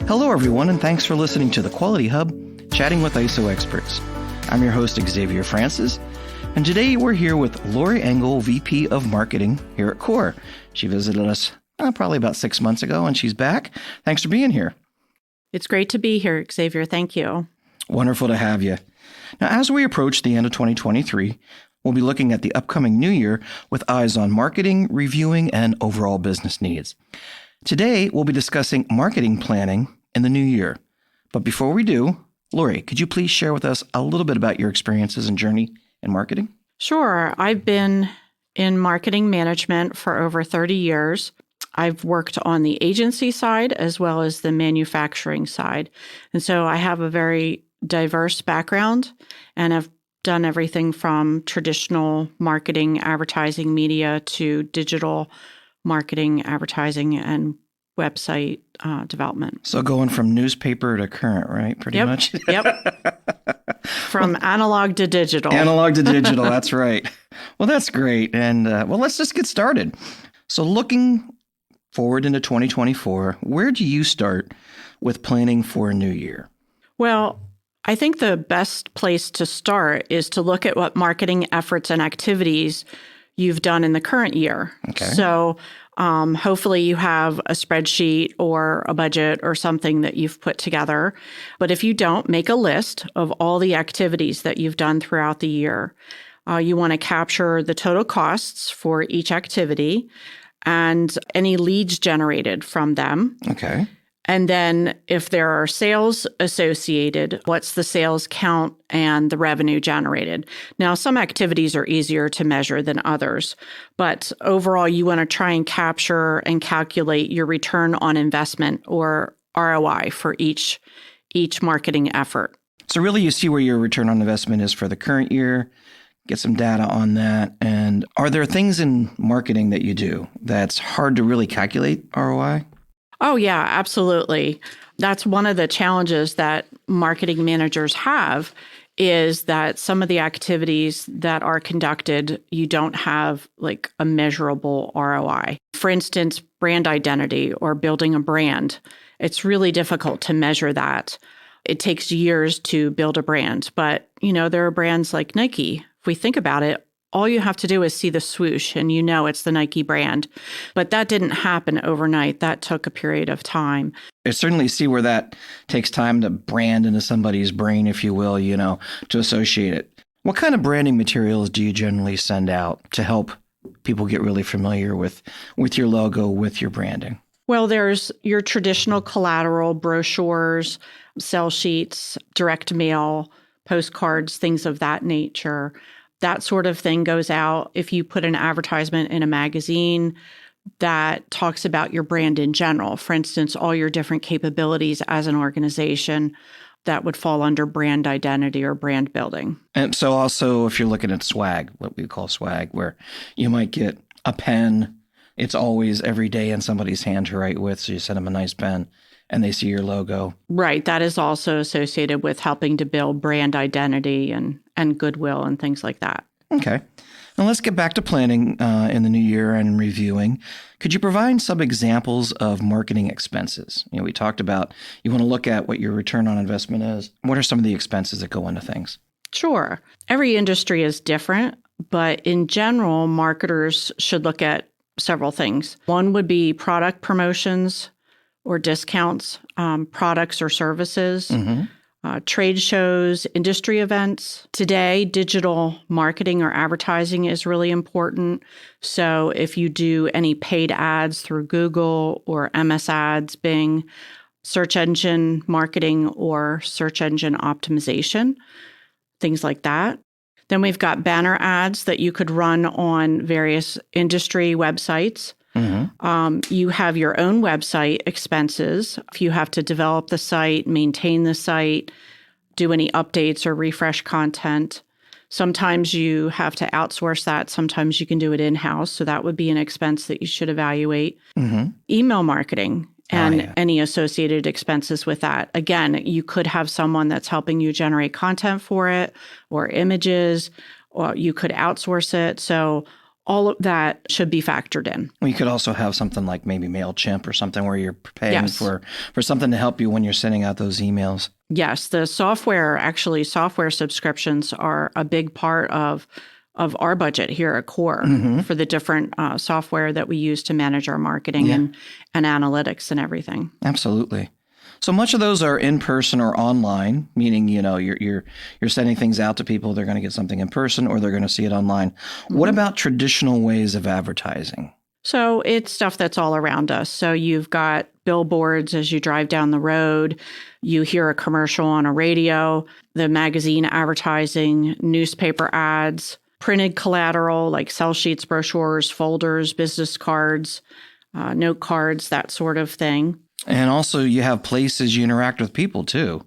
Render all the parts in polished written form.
Hello, everyone, and thanks for listening to the Quality Hub, chatting with ISO experts. I'm your host, Xavier Francis, and today we're here with Lori Engel, VP of Marketing here at Core. She visited us probably about 6 months ago, and she's back. Thanks for being here. It's great to be here, Xavier. Thank you. Wonderful to have you. Now, as we approach the end of 2023, we'll be looking at the upcoming new year with eyes on marketing, reviewing, and overall business needs. Today, we'll be discussing marketing planning in the new year. But before we do, Lori, could you please share with us a little bit about your experiences and journey in marketing? Sure. I've been in marketing management for over 30 years. I've worked on the agency side as well as the manufacturing side. And so I have a very diverse background, and I've done everything from traditional marketing, advertising, media to digital marketing, advertising, and website development. So going from newspaper to current, right? Pretty much? Yep. From analog to digital. Analog to digital, that's right. Well, that's great. And let's just get started. So looking forward into 2024, where do you start with planning for a new year? Well, I think the best place to start is to look at what marketing efforts and activities you've done in the current year. Okay. So hopefully you have a spreadsheet or a budget or something that you've put together. But if you don't, make a list of all the activities that you've done throughout the year. You want to capture the total costs for each activity and any leads generated from them. Okay. And then if there are sales associated, what's the sales count and the revenue generated? Now, some activities are easier to measure than others, but overall, you want to try and capture and calculate your return on investment or ROI for each marketing effort. So really you see where your return on investment is for the current year, get some data on that. And are there things in marketing that you do that's hard to really calculate ROI? Oh, yeah, absolutely. That's one of the challenges that marketing managers have is that some of the activities that are conducted, you don't have like a measurable ROI. For instance, brand identity or building a brand. It's really difficult to measure that. It takes years to build a brand, but there are brands like Nike. If we think about it, all you have to do is see the swoosh and it's the Nike brand. But that didn't happen overnight. That took a period of time. I certainly see where that takes time to brand into somebody's brain, if you will, to associate it. What kind of branding materials do you generally send out to help people get really familiar with your logo, with your branding? Well, there's your traditional collateral, brochures, sell sheets, direct mail, postcards, things of that nature. That sort of thing goes out. If you put an advertisement in a magazine that talks about your brand in general, for instance, all your different capabilities as an organization, that would fall under brand identity or brand building. And so also if you're looking at swag, what we call swag, where you might get a pen, it's always every day in somebody's hand to write with, so you send them a nice pen and they see your logo. Right. That is also associated with helping to build brand identity and goodwill and things like that. Okay. Now let's get back to planning in the new year and reviewing. Could you provide some examples of marketing expenses? We talked about you want to look at what your return on investment is. What are some of the expenses that go into things? Sure. Every industry is different, but in general, marketers should look at several things. One would be product promotions or discounts, products or services, trade shows, industry events. Today, digital marketing or advertising is really important. So if you do any paid ads through Google or MS Ads, Bing, search engine marketing or search engine optimization, things like that. Then we've got banner ads that you could run on various industry websites. You have your own website expenses. If you have to develop the site, maintain the site, do any updates or refresh content. Sometimes you have to outsource that. Sometimes you can do it in-house. So that would be an expense that you should evaluate. Email marketing and any associated expenses with that. Again, you could have someone that's helping you generate content for it or images, or you could outsource it. So all of that should be factored in. Well, you could also have something like maybe MailChimp or something where you're paying Yes. for something to help you when you're sending out those emails. Yes, the software subscriptions are a big part of our budget here at Core for the different software that we use to manage our marketing and analytics and everything. Absolutely. So much of those are in person or online, meaning, you're sending things out to people. They're going to get something in person or they're going to see it online. What about traditional ways of advertising? So it's stuff that's all around us. So you've got billboards as you drive down the road. You hear a commercial on a radio, the magazine advertising, newspaper ads, printed collateral like sell sheets, brochures, folders, business cards, note cards, that sort of thing. And also you have places you interact with people too,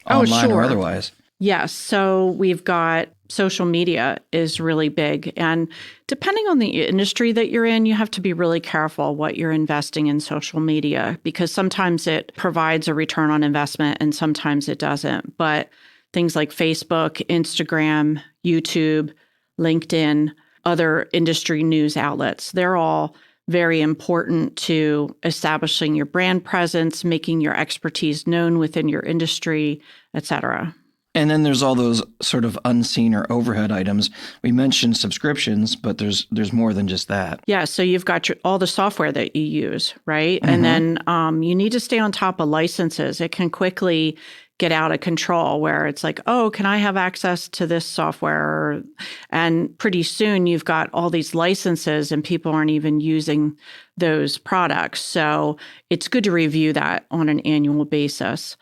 online or otherwise. Yes. So we've got social media is really big. And depending on the industry that you're in, you have to be really careful what you're investing in social media because sometimes it provides a return on investment and sometimes it doesn't. But things like Facebook, Instagram, YouTube, LinkedIn, other industry news outlets, they're all very important to establishing your brand presence, making your expertise known within your industry, et cetera. And then there's all those sort of unseen or overhead items. We mentioned subscriptions, but there's more than just that. Yeah, so you've got all the software that you use, right? And then you need to stay on top of licenses. It can quickly get out of control where it's like, oh, can I have access to this software? And pretty soon you've got all these licenses and people aren't even using those products. So it's good to review that on an annual basis.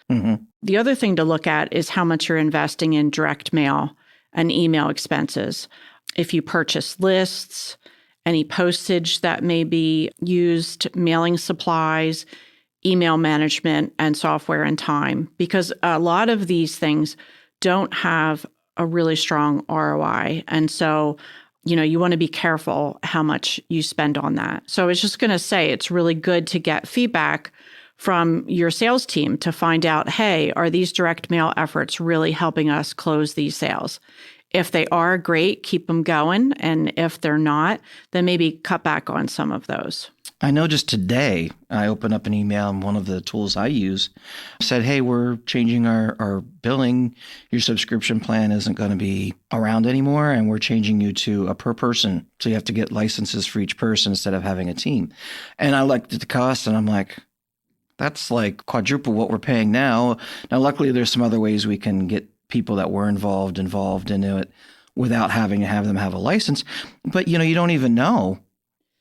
The other thing to look at is how much you're investing in direct mail and email expenses. If you purchase lists, any postage that may be used, mailing supplies, email management and software and time, because a lot of these things don't have a really strong ROI. And so, you want to be careful how much you spend on that. So I was just going to say, it's really good to get feedback from your sales team to find out, hey, are these direct mail efforts really helping us close these sales? If they are, great, keep them going. And if they're not, then maybe cut back on some of those. I know just today, I opened up an email and one of the tools I use said, hey, we're changing our billing. Your subscription plan isn't going to be around anymore, and we're changing you to a per person. So you have to get licenses for each person instead of having a team. And I looked at the cost and I'm like, that's like quadruple what we're paying now. Now, luckily, there's some other ways we can get people that were involved into it without having to have them have a license. But, you don't even know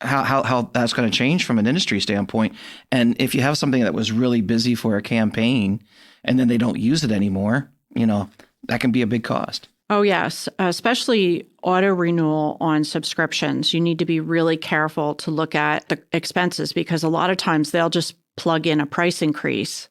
how that's going to change from an industry standpoint. And if you have something that was really busy for a campaign and then they don't use it anymore, that can be a big cost. Oh, yes, especially auto renewal on subscriptions. You need to be really careful to look at the expenses because a lot of times they'll just plug in a price increase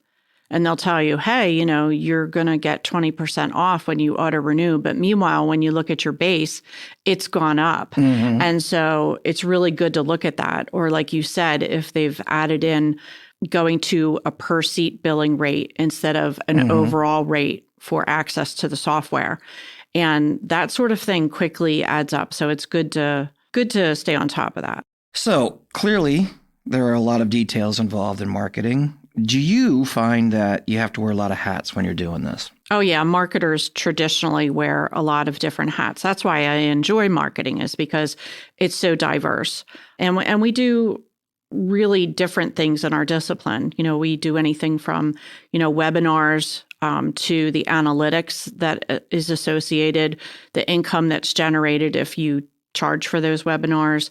and they'll tell you, hey, you're going to get 20% off when you auto renew. But meanwhile, when you look at your base, it's gone up. And so it's really good to look at that. Or like you said, if they've added in going to a per seat billing rate instead of an overall rate for access to the software. And that sort of thing quickly adds up. So it's good to stay on top of that. So clearly, there are a lot of details involved in marketing. Do you find that you have to wear a lot of hats when you're doing this? Oh, yeah. Marketers traditionally wear a lot of different hats. That's why I enjoy marketing, is because it's so diverse. And we do really different things in our discipline. We do anything from, webinars to the analytics that is associated, the income that's generated if you charge for those webinars,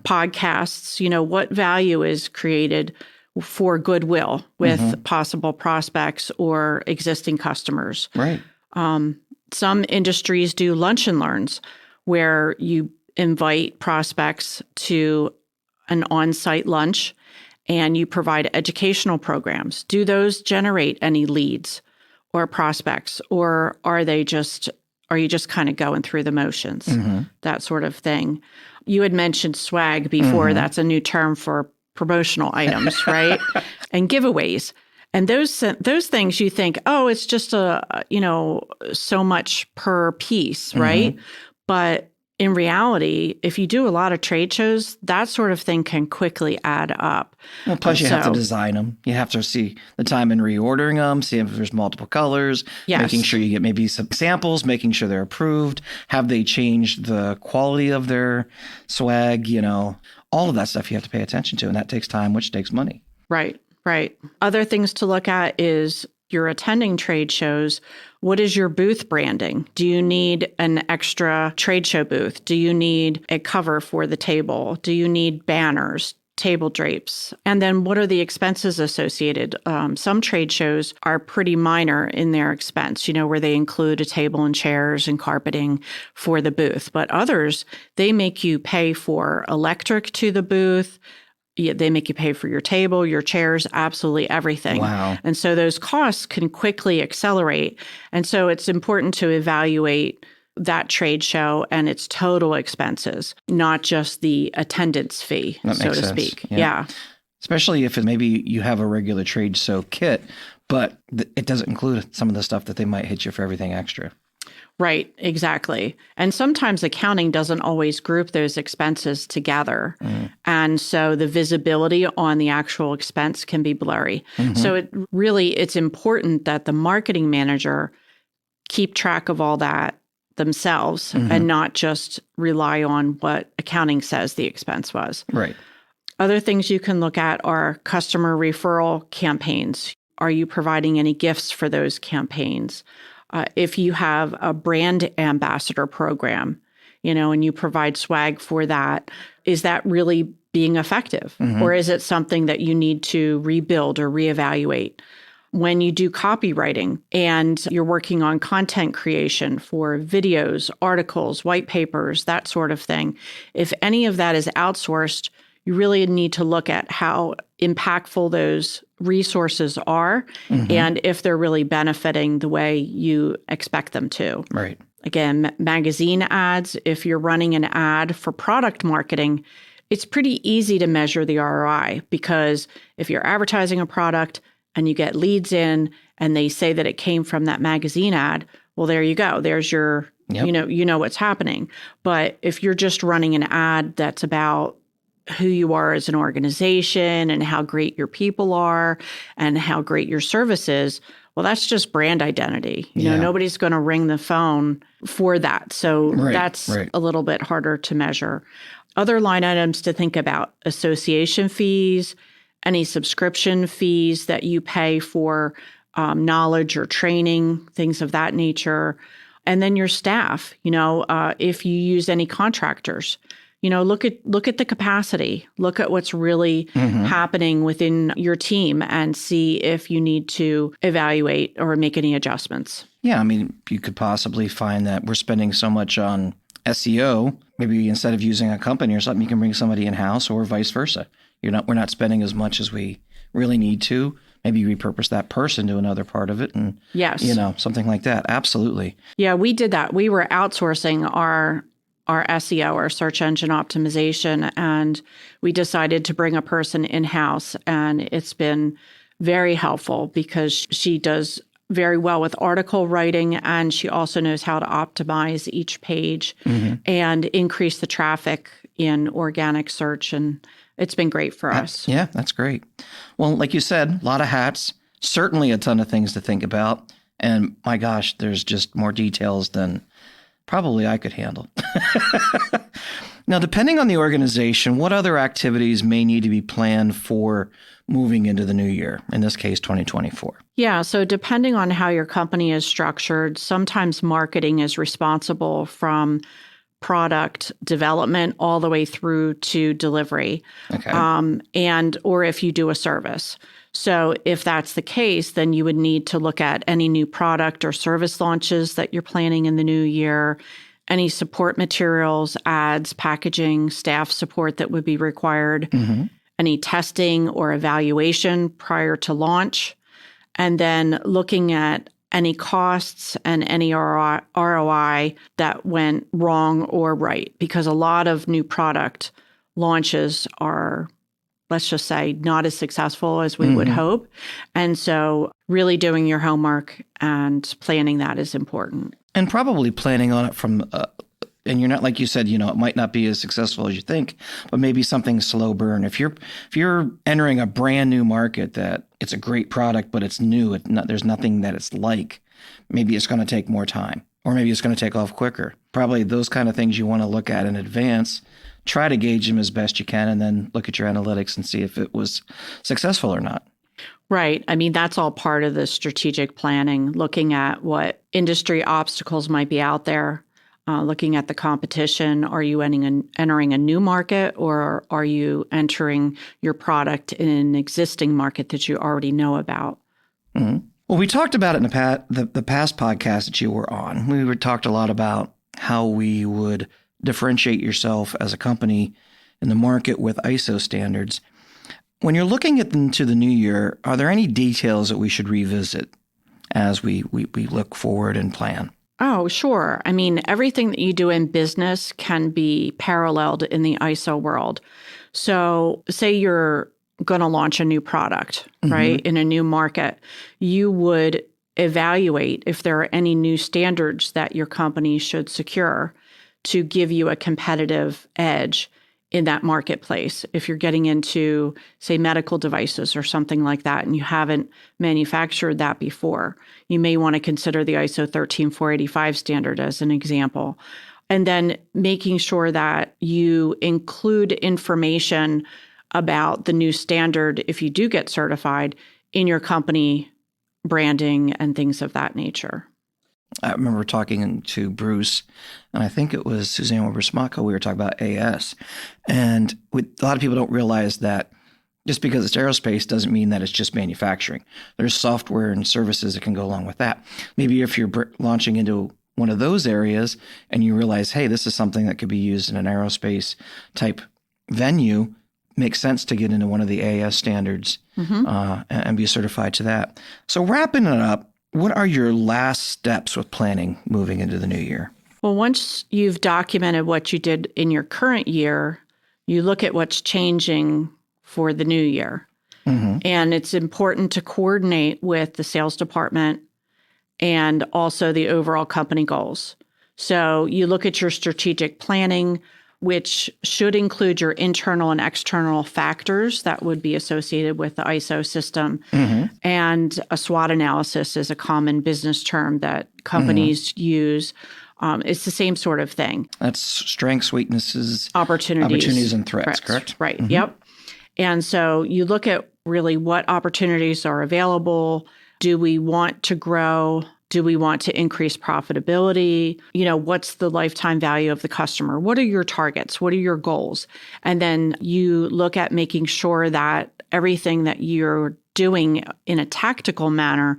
podcasts, what value is created for goodwill with possible prospects or existing customers. Right. Some industries do lunch and learns where you invite prospects to an on-site lunch and you provide educational programs. Do those generate any leads or prospects, or are you just kind of going through the motions, that sort of thing? You had mentioned swag before. That's a new term for promotional items, right? And giveaways. And those things you think, oh, it's just so much per piece, right? But in reality, if you do a lot of trade shows, that sort of thing can quickly add up. Well, plus you have to design them. You have to see the time in reordering them, see if there's multiple colors, making sure you get maybe some samples, making sure they're approved. Have they changed the quality of their swag? All of that stuff you have to pay attention to, and that takes time, which takes money. Right. Other things to look at is you're attending trade shows. What is your booth branding? Do you need an extra trade show booth? Do you need a cover for the table? Do you need banners, table drapes? And then what are the expenses associated? Some trade shows are pretty minor in their expense, where they include a table and chairs and carpeting for the booth. But others, they make you pay for electric to the booth. They make you pay for your table, your chairs, absolutely everything. Wow. And so those costs can quickly accelerate. And so it's important to evaluate that trade show and its total expenses, not just the attendance fee, so to speak. Yeah. Especially if maybe you have a regular trade show kit, but it doesn't include some of the stuff that they might hit you for everything extra. Right, exactly. And sometimes accounting doesn't always group those expenses together. And so the visibility on the actual expense can be blurry. So it's important that the marketing manager keep track of all that themselves and not just rely on what accounting says the expense was. Right. Other things you can look at are customer referral campaigns. Are you providing any gifts for those campaigns? If you have a brand ambassador program, and you provide swag for that, is that really being effective? Or is it something that you need to rebuild or reevaluate? When you do copywriting and you're working on content creation for videos, articles, white papers, that sort of thing, if any of that is outsourced, you really need to look at how impactful those resources are and if they're really benefiting the way you expect them to. Right. Again, magazine ads, if you're running an ad for product marketing, it's pretty easy to measure the ROI because if you're advertising a product and you get leads in and they say that it came from that magazine ad, well, there you go. There's your, you know what's happening. But if you're just running an ad that's about who you are as an organization and how great your people are and how great your service is, well, that's just brand identity. Nobody's going to ring the phone for that. So that's a little bit harder to measure. Other line items to think about: association fees, any subscription fees that you pay for knowledge or training, things of that nature. And then your staff, if you use any contractors. Look at the capacity, look at what's really happening within your team and see if you need to evaluate or make any adjustments. Yeah, you could possibly find that we're spending so much on SEO, maybe instead of using a company or something, you can bring somebody in-house or vice versa. We're not spending as much as we really need to. Maybe repurpose that person to another part of it and, something like that. Absolutely. Yeah, we did that. We were outsourcing our SEO, our search engine optimization, and we decided to bring a person in-house. And it's been very helpful because she does very well with article writing, and she also knows how to optimize each page and increase the traffic in organic search. And it's been great for us. Yeah, that's great. Well, like you said, a lot of hats, certainly a ton of things to think about. And my gosh, there's just more details than probably I could handle. Now, depending on the organization, what other activities may need to be planned for moving into the new year, in this case, 2024? Yeah, so depending on how your company is structured, sometimes marketing is responsible from product development all the way through to delivery, or if you do a service. So if that's the case, then you would need to look at any new product or service launches that you're planning in the new year, any support materials, ads, packaging, staff support that would be required, any testing or evaluation prior to launch, and then looking at any costs and any ROI that went wrong or right, because a lot of new product launches are, let's just say, not as successful as we would hope. And so really doing your homework and planning that is important. And probably planning on it from and you're not, like you said, it might not be as successful as you think, but maybe something slow burn. If you're entering a brand new market that it's a great product, but it's new, there's nothing that it's like, maybe it's going to take more time, or maybe it's going to take off quicker. Probably those kind of things you want to look at in advance, try to gauge them as best you can, and then look at your analytics and see if it was successful or not. Right. I mean, that's all part of the strategic planning, looking at what industry obstacles might be out there, looking at the competition. Are you entering a new market, or are you entering your product in an existing market that you already know about? Mm-hmm. Well, we talked about it in the past podcast that you were on. We talked a lot about how we would differentiate yourself as a company in the market with ISO standards. When you're looking into the new year, are there any details that we should revisit as we look forward and plan? Oh, sure. I mean, everything that you do in business can be paralleled in the ISO world. So say you're going to launch a new product, right, in a new market, you would evaluate if there are any new standards that your company should secure to give you a competitive edge in that marketplace. If you're getting into, say, medical devices or something like that, and you haven't manufactured that before, you may want to consider the ISO 13485 standard as an example. And then making sure that you include information about the new standard, if you do get certified, in your company branding and things of that nature. I remember talking to Bruce, and I think it was Suzanne Weber-Smacko. We were talking about AS. And a lot of people don't realize that just because it's aerospace doesn't mean that it's just manufacturing. There's software and services that can go along with that. Maybe if you're launching into one of those areas and you realize, hey, this is something that could be used in an aerospace type venue, makes sense to get into one of the AS standards and be certified to that. So wrapping it up, what are your last steps with planning moving into the new year? Well, once you've documented what you did in your current year, you look at what's changing for the new year. And it's important to coordinate with the sales department and also the overall company goals. So you look at your strategic planning, which should include your internal and external factors that would be associated with the ISO system. And a SWOT analysis is a common business term that companies use. It's the same sort of thing. That's strengths, weaknesses, opportunities and threats, correct? Right. Yep. And so you look at really what opportunities are available. Do we want to grow? Do we want to increase profitability? What's the lifetime value of the customer? What are your targets? What are your goals? And then you look at making sure that everything that you're doing in a tactical manner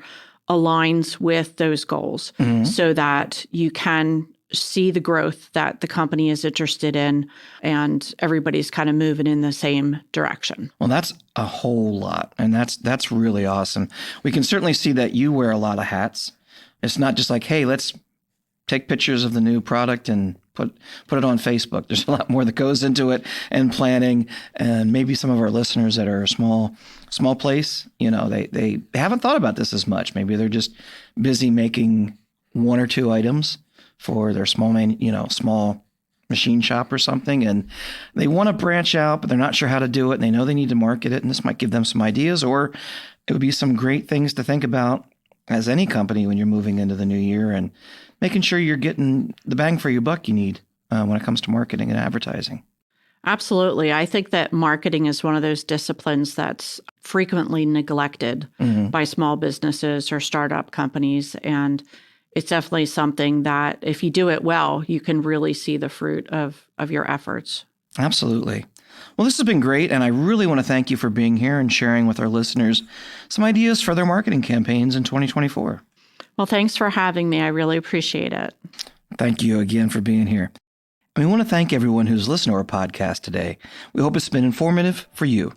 aligns with those goals so that you can see the growth that the company is interested in and everybody's kind of moving in the same direction. Well, that's a whole lot. And that's really awesome. We can certainly see that you wear a lot of hats. It's not just like, hey, let's take pictures of the new product and put it on Facebook. There's a lot more that goes into it, and planning. And maybe some of our listeners that are a small place, they haven't thought about this as much. Maybe they're just busy making one or two items for their small machine shop or something, and they want to branch out, but they're not sure how to do it, and they know they need to market it, and this might give them some ideas, or it would be some great things to think about as any company when you're moving into the new year and making sure you're getting the bang for your buck you need when it comes to marketing and advertising. Absolutely. I think that marketing is one of those disciplines that's frequently neglected by small businesses or startup companies. And it's definitely something that if you do it well, you can really see the fruit of your efforts. Absolutely. Well, this has been great, and I really want to thank you for being here and sharing with our listeners some ideas for their marketing campaigns in 2024. Well, thanks for having me. I really appreciate it. Thank you again for being here. And we want to thank everyone who's listened to our podcast today. We hope it's been informative for you.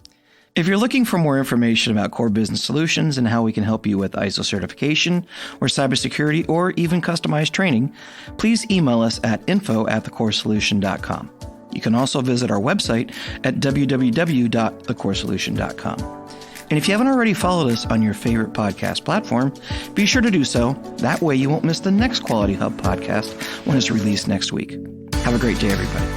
If you're looking for more information about Core Business Solutions and how we can help you with ISO certification or cybersecurity or even customized training, please email us at info@thecoresolution.com. You can also visit our website at www.thecoresolution.com. And if you haven't already followed us on your favorite podcast platform, be sure to do so. That way you won't miss the next Quality Hub podcast when it's released next week. Have a great day, everybody.